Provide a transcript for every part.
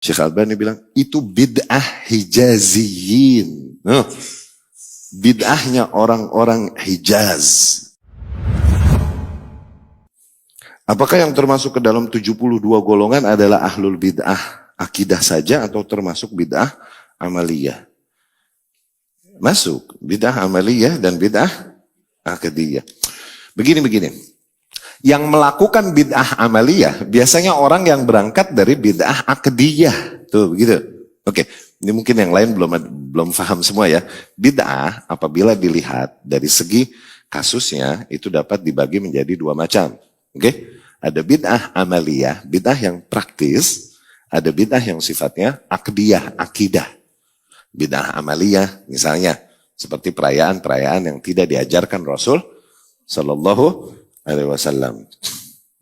Syekh Albani bilang, itu bid'ah Hijaziyin. Bid'ahnya orang-orang Hijaz. Apakah yang termasuk ke dalam 72 golongan adalah ahlul bid'ah akidah saja atau termasuk bid'ah amaliyah? Masuk. Bid'ah amaliyah dan bid'ah akidiyah. Begini. Yang melakukan bid'ah amaliyah biasanya orang yang berangkat dari bid'ah akidiyah. Tuh begitu. Oke. Ini mungkin yang lain belum paham semua ya. Bid'ah apabila dilihat dari segi kasusnya itu dapat dibagi menjadi dua macam. Oke. Ada bid'ah amaliyah, bid'ah yang praktis. Ada bid'ah yang sifatnya akdiyah, akidah. Bid'ah amaliyah misalnya seperti perayaan-perayaan yang tidak diajarkan Rasul Sallallahu Alaihi Wasallam.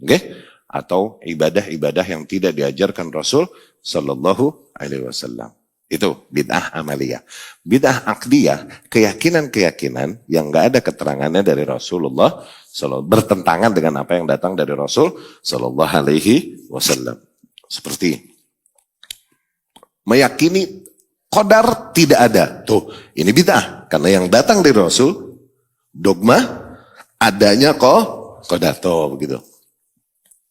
Oke? Atau ibadah-ibadah yang tidak diajarkan Rasul Sallallahu Alaihi Wasallam. Itu bid'ah amaliyah. Bid'ah akdiyah, keyakinan-keyakinan yang nggak ada keterangannya dari Rasulullah bertentangan dengan apa yang datang dari Rasul Sallallahu Alaihi Wasallam. Seperti meyakini qadar tidak ada. Tuh, ini bid'ah karena yang datang dari Rasul dogma adanya qadar tuh begitu.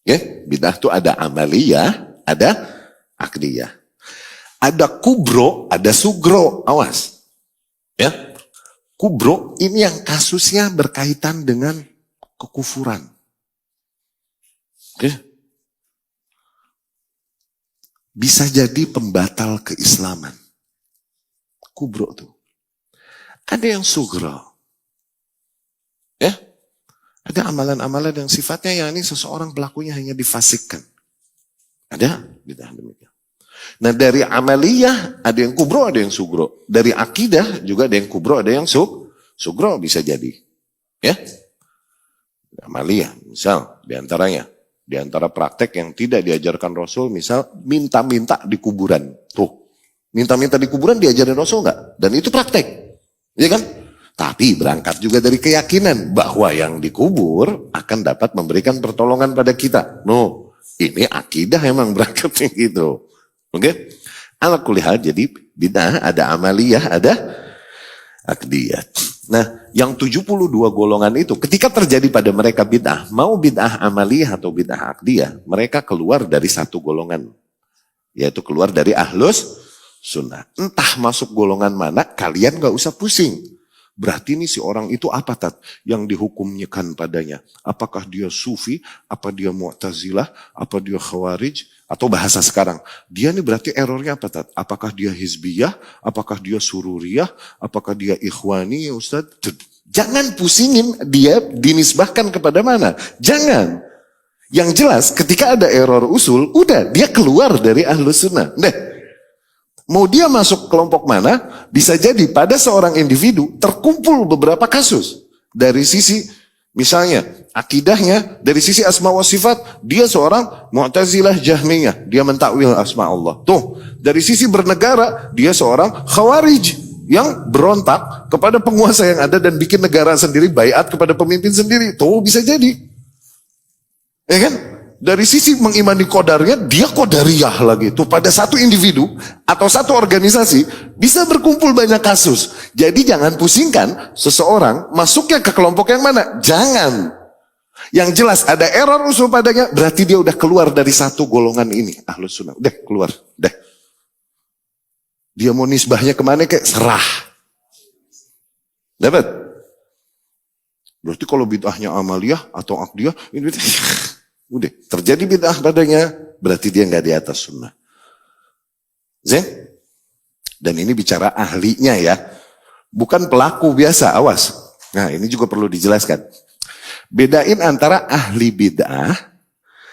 Oke, bid'ah tuh ada amaliyah, ada akdiyah. Ada kubro, ada sugro, awas. Ya. Kubro ini yang kasusnya berkaitan dengan kekufuran. Oke. Bisa jadi pembatal keislaman. Kubro tuh. Ada yang sugro. Ya. Ada amalan-amalan yang sifatnya yang ini seseorang pelakunya hanya difasikkan. Ada bid'ah demikian. Nah dari amaliyah ada yang kubro, ada yang sugro. Dari akidah juga ada yang kubro, ada yang sugro bisa jadi. Ya, amaliyah misal diantaranya. Diantara praktek yang tidak diajarkan Rasul misal minta-minta di kuburan. Tuh, minta-minta di kuburan diajarin Rasul enggak? Dan itu praktek. Iya kan? Tapi berangkat juga dari keyakinan bahwa yang dikubur akan dapat memberikan pertolongan pada kita. No, ini akidah emang berangkatnya gitu. Oke, ala kulli hal jadi bid'ah ada amaliyah, ada akdiyah. Nah, yang 72 golongan itu ketika terjadi pada mereka bid'ah, mau bid'ah amaliyah atau bid'ah akdiyah, mereka keluar dari satu golongan, yaitu keluar dari ahlus sunnah. Entah masuk golongan mana, kalian gak usah pusing. Berarti ini si orang itu apa tat yang dihukumkan padanya? Apakah dia sufi, apa dia mu'tazilah, apa dia khawarij, atau bahasa sekarang? Dia ini berarti errornya apa tat? Apakah dia hizbiyah, apakah dia sururiyah, apakah dia ikhwani ya Ustaz? Jangan pusingin dia dinisbahkan kepada mana. Jangan. Yang jelas ketika ada error usul, udah dia keluar dari ahlus sunnah. Mau dia masuk kelompok mana, bisa jadi pada seorang individu terkumpul beberapa kasus. Dari sisi, misalnya, akidahnya, dari sisi asma wa sifat, dia seorang Mu'tazilah Jahmiyah, dia mentakwil asma Allah. Tuh, dari sisi bernegara, dia seorang Khawarij, yang berontak kepada penguasa yang ada dan bikin negara sendiri, baiat kepada pemimpin sendiri. Tuh, bisa jadi. Ya kan? Dari sisi mengimani kodarnya, dia kodariyah lagi. Tuh pada satu individu atau satu organisasi bisa berkumpul banyak kasus. Jadi jangan pusingkan seseorang masuknya ke kelompok yang mana. Jangan. Yang jelas ada error usul padanya, berarti dia udah keluar dari satu golongan ini. Ahlus sunnah. Udah keluar. Udah. Dia mau nisbahnya kemana kayak serah. Dapat? Berarti kalau bid'ahnya amaliyah atau akdiyah, ini udah terjadi bid'ah padanya, berarti dia nggak di atas sunnah. Zen? Dan ini bicara ahlinya ya, bukan pelaku biasa. Awas. Nah ini juga perlu dijelaskan. Bedain antara ahli bid'ah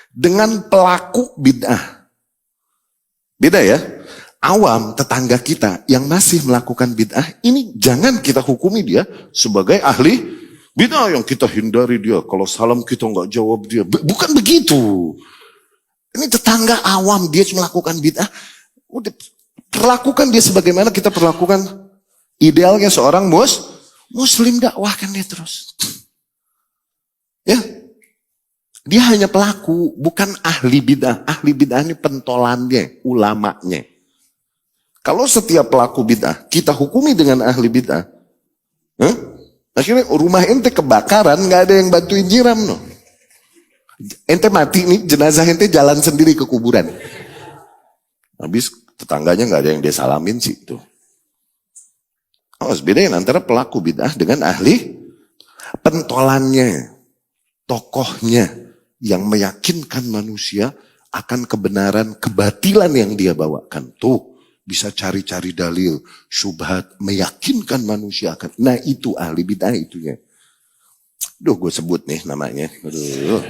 dengan pelaku bid'ah. Beda ya. Awam tetangga kita yang masih melakukan bid'ah ini jangan kita hukumi dia sebagai ahli bid'ah yang kita hindari dia. Kalau salam kita nggak jawab dia. Bukan begitu. Ini tetangga awam dia melakukan bid'ah. Udah perlakukan dia sebagaimana kita perlakukan idealnya seorang muslim, dakwahkan dia terus. Ya. Dia hanya pelaku, bukan ahli bid'ah. Ahli bid'ah ini pentolannya, ulamanya. Kalau setiap pelaku bid'ah kita hukumi dengan ahli bid'ah, akhirnya rumah ente kebakaran, nggak ada yang bantuin nyiram, no. Ente mati nih, jenazah ente jalan sendiri ke kuburan. Habis tetangganya nggak ada yang dia salamin sih itu. Bedain antara pelaku bid'ah dengan ahli pentolannya, tokohnya yang meyakinkan manusia akan kebenaran, kebatilan yang dia bawakan. Tuh, bisa cari-cari dalil, syubhat, meyakinkan manusia akan. Nah itu ahli bid'ah itunya. Duh, gue sebut nih namanya. Aduh.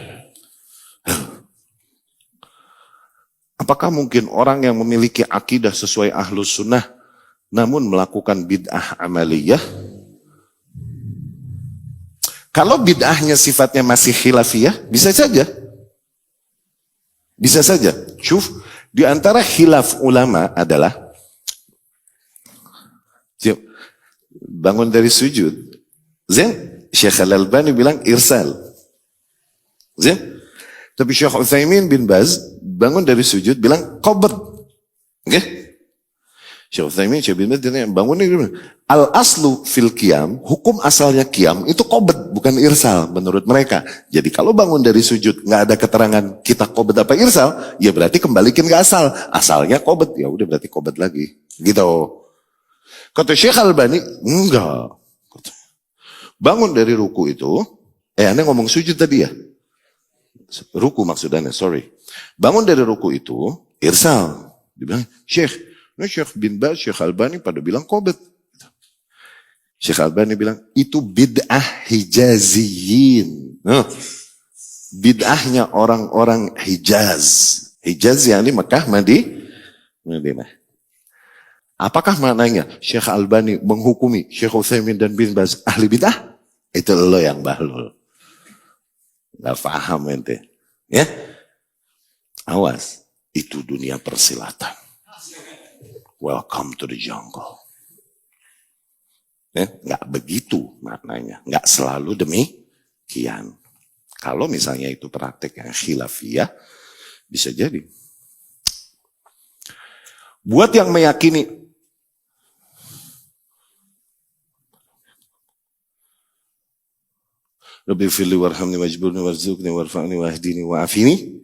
Apakah mungkin orang yang memiliki akidah sesuai ahlus sunnah namun melakukan bid'ah amaliyah? Kalau bid'ahnya sifatnya masih khilafiyah, bisa saja. Bisa saja. Syuf, di antara khilaf ulama adalah bangun dari sujud. Syekh Al-Albani bilang irsal. Tapi Syekh Utsaimin bin Baz bangun dari sujud bilang qabd. Oke? Syekh Utsaimin, Syekh bin Baz bangun dari al-aslu fil qiyam, hukum asalnya qiyam itu qabd, bukan irsal menurut mereka. Jadi kalau bangun dari sujud nggak ada keterangan kita qabd apa irsal, ya berarti kembalikan ke asal. Asalnya qabd, ya udah berarti qabd lagi. Gitu. Kata Syekh Al-Albani, enggak. Bangun dari ruku itu, Anda ngomong sujud tadi ya? Ruku maksudnya, sorry. Bangun dari ruku itu, irsal. Dia bilang, Syekh bin Baz, Syekh Albani pada bilang qabd. Syekh Albani bilang, itu bid'ah hijaziyin. Bid'ahnya orang-orang Hijaz. Hijaz yang ini Mekah, Madinah. Apakah maknanya Syekh Albani menghukumi Syekh Utsaimin dan bin Baz ahli bid'ah? Itu lo yang bahlul. Gak paham ente. Ya? Awas. Itu dunia persilatan. Welcome to the jungle. Ya? Gak begitu maknanya. Gak selalu demikian. Kalau misalnya itu praktek yang khilafiyah, bisa jadi. Buat yang meyakini Rabbi firli warhamni wajburni warzuqni warfa'ni wahdini wa'afini.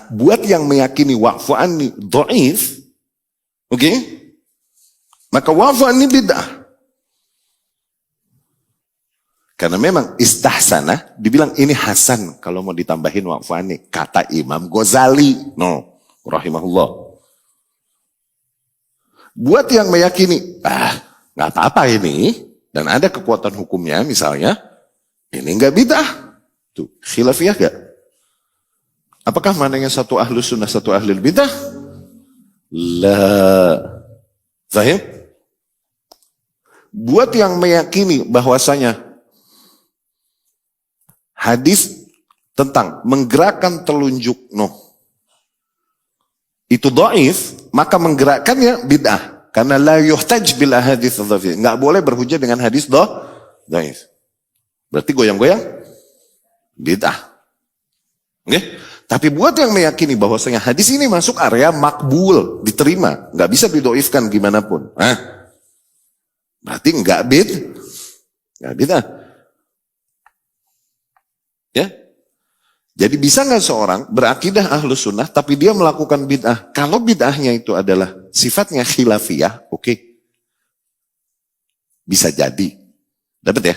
Buat yang meyakini wa'fu anni dhaif, oke? Maka wa'fu anni bid'ah. Karena memang istahsana, dibilang ini hasan kalau mau ditambahin wa'fu anni, kata Imam Ghazali, rahimahullah. Buat yang meyakini, nggak apa-apa ini, dan ada kekuatan hukumnya misalnya, ini enggak bid'ah. Tuh, khilafiyah enggak? Apakah maknanya satu ahlu sunnah, satu ahli bid'ah? La. Zahir? Buat yang meyakini bahwasanya hadis tentang menggerakkan telunjuk itu dhaif, maka menggerakkannya bid'ah. Karena la yuhtaj bil ahadits dhaif. Enggak boleh berhujjah dengan hadis dhaif. Berarti goyang-goyang bid'ah. Okay? Tapi buat yang meyakini bahwasanya hadis ini masuk area makbul, diterima, nggak bisa didoifkan gimana pun. Berarti nggak bid'ah. Ya. Jadi bisa nggak seorang berakidah ahlus sunnah tapi dia melakukan bid'ah? Kalau bid'ahnya itu adalah sifatnya khilafiyah, oke. Bisa jadi. Dapat ya?